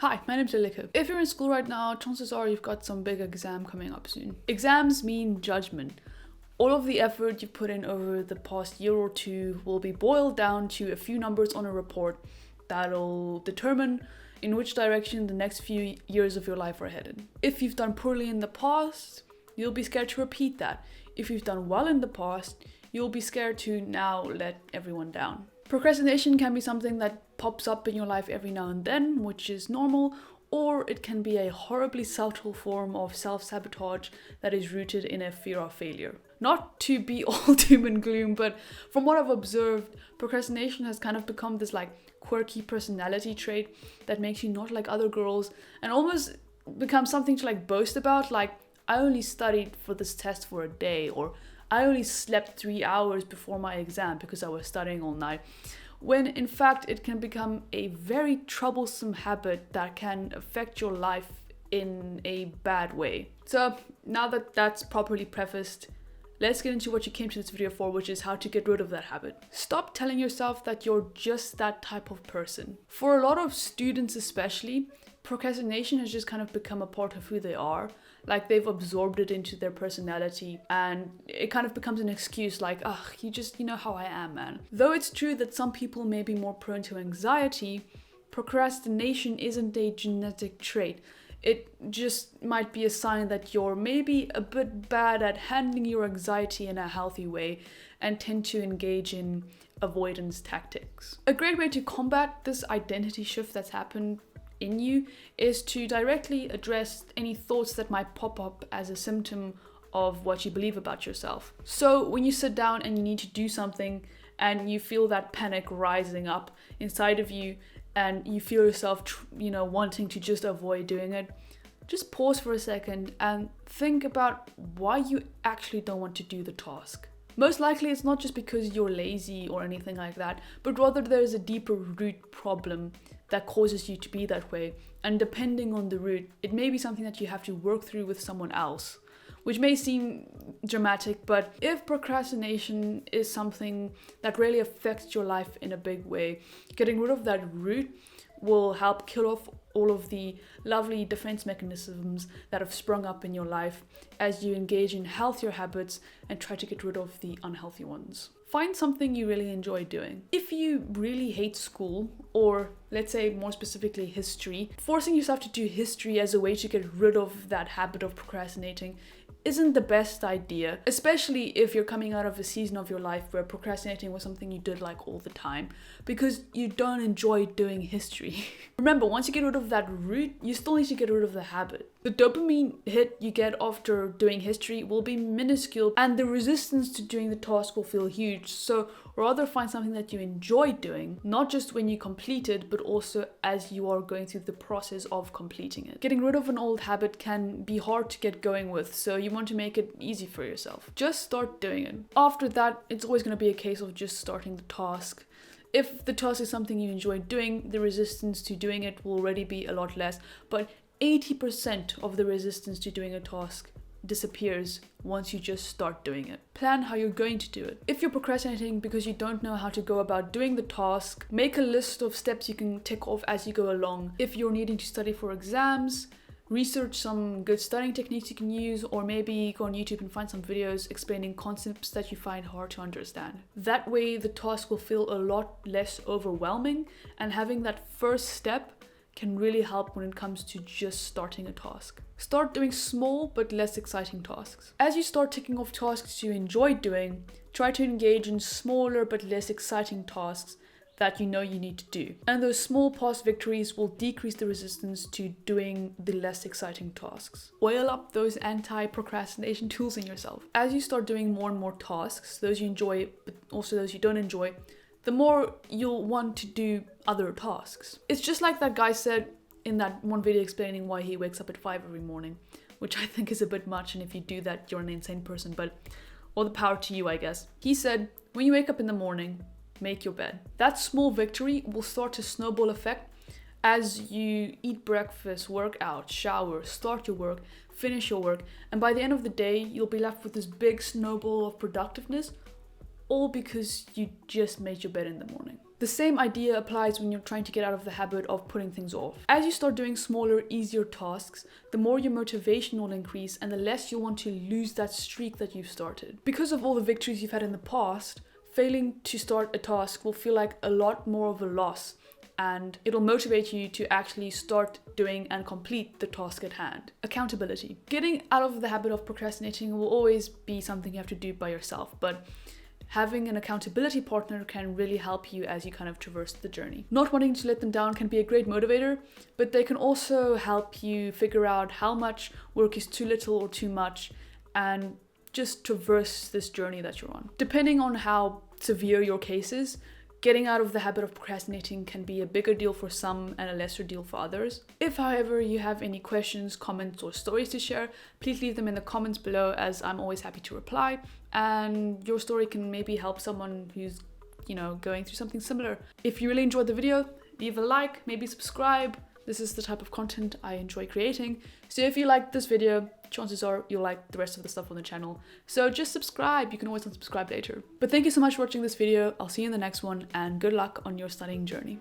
Hi, my name's Lilika. If you're in school right now, chances are you've got some big exam coming up soon. Exams mean judgment. All of the effort you've put in over the past year or two will be boiled down to a few numbers on a report that'll determine in which direction the next few years of your life are headed. If you've done poorly in the past, you'll be scared to repeat that. If you've done well in the past, you'll be scared to now let everyone down. Procrastination can be something that pops up in your life every now and then, which is normal, or it can be a horribly subtle form of self-sabotage that is rooted in a fear of failure. Not to be all doom and gloom, but from what I've observed, procrastination has kind of become this quirky personality trait that makes you not like other girls and almost becomes something to boast about, like I only studied for this test for a day, or I only slept 3 hours before my exam because I was studying all night. When in fact it can become a very troublesome habit that can affect your life in a bad way. So now that that's properly prefaced, let's get into what you came to this video for, which is how to get rid of that habit. Stop telling yourself that you're just that type of person. For a lot of students especially, procrastination has just kind of become a part of who they are. Like they've absorbed it into their personality and it kind of becomes an excuse like, you know how I am, man. Though it's true that some people may be more prone to anxiety, procrastination isn't a genetic trait. It just might be a sign that you're maybe a bit bad at handling your anxiety in a healthy way and tend to engage in avoidance tactics. A great way to combat this identity shift that's happened in you is to directly address any thoughts that might pop up as a symptom of what you believe about yourself. So when you sit down and you need to do something and you feel that panic rising up inside of you and you feel yourself wanting to just avoid doing it, just pause for a second and think about why you actually don't want to do the task. Most likely it's not just because you're lazy or anything like that, but rather there's a deeper root problem that causes you to be that way. And depending on the root, it may be something that you have to work through with someone else, which may seem dramatic, but if procrastination is something that really affects your life in a big way, getting rid of that root will help kill off all of the lovely defense mechanisms that have sprung up in your life as you engage in healthier habits and try to get rid of the unhealthy ones. Find something you really enjoy doing. If you really hate school, or let's say more specifically history, forcing yourself to do history as a way to get rid of that habit of procrastinating isn't the best idea, especially if you're coming out of a season of your life where procrastinating was something you did all the time, because you don't enjoy doing history. Remember, once you get rid of that root, you still need to get rid of the habit. The dopamine hit you get after doing history will be minuscule and the resistance to doing the task will feel huge. So rather find something that you enjoy doing, not just when you complete it, but also as you are going through the process of completing it. Getting rid of an old habit can be hard to get going with, so you want to make it easy for yourself. Just start doing it. After that, it's always going to be a case of just starting the task. If the task is something you enjoy doing, the resistance to doing it will already be a lot less, but 80% of the resistance to doing a task disappears once you just start doing it. Plan how you're going to do it. If you're procrastinating because you don't know how to go about doing the task, make a list of steps you can tick off as you go along. If you're needing to study for exams, research some good studying techniques you can use, or maybe go on YouTube and find some videos explaining concepts that you find hard to understand. That way the task will feel a lot less overwhelming, and having that first step can really help when it comes to just starting a task. Start doing small but less exciting tasks. As you start ticking off tasks you enjoy doing, try to engage in smaller but less exciting tasks that you know you need to do. And those small past victories will decrease the resistance to doing the less exciting tasks. Oil up those anti-procrastination tools in yourself. As you start doing more and more tasks, those you enjoy but also those you don't enjoy, the more you'll want to do other tasks. It's just like that guy said in that one video explaining why he wakes up at 5 every morning, which I think is a bit much, and if you do that, you're an insane person, but all the power to you, I guess. He said, when you wake up in the morning, make your bed. That small victory will start to snowball effect as you eat breakfast, work out, shower, start your work, finish your work, and by the end of the day, you'll be left with this big snowball of productiveness, all because you just made your bed in the morning. The same idea applies when you're trying to get out of the habit of putting things off. As you start doing smaller, easier tasks, the more your motivation will increase and the less you'll want to lose that streak that you've started. Because of all the victories you've had in the past, failing to start a task will feel like a lot more of a loss, and it'll motivate you to actually start doing and complete the task at hand. Accountability. Getting out of the habit of procrastinating will always be something you have to do by yourself, but having an accountability partner can really help you as you kind of traverse the journey. Not wanting to let them down can be a great motivator, but they can also help you figure out how much work is too little or too much, and just traverse this journey that you're on. Depending on how severe your case is, getting out of the habit of procrastinating can be a bigger deal for some and a lesser deal for others. If, however, you have any questions, comments, or stories to share, please leave them in the comments below, as I'm always happy to reply, and your story can maybe help someone who's, going through something similar. If you really enjoyed the video, leave a like, maybe subscribe. This is the type of content I enjoy creating. So if you like this video, chances are you'll like the rest of the stuff on the channel. So just subscribe. You can always unsubscribe later. But thank you so much for watching this video. I'll see you in the next one, and good luck on your studying journey.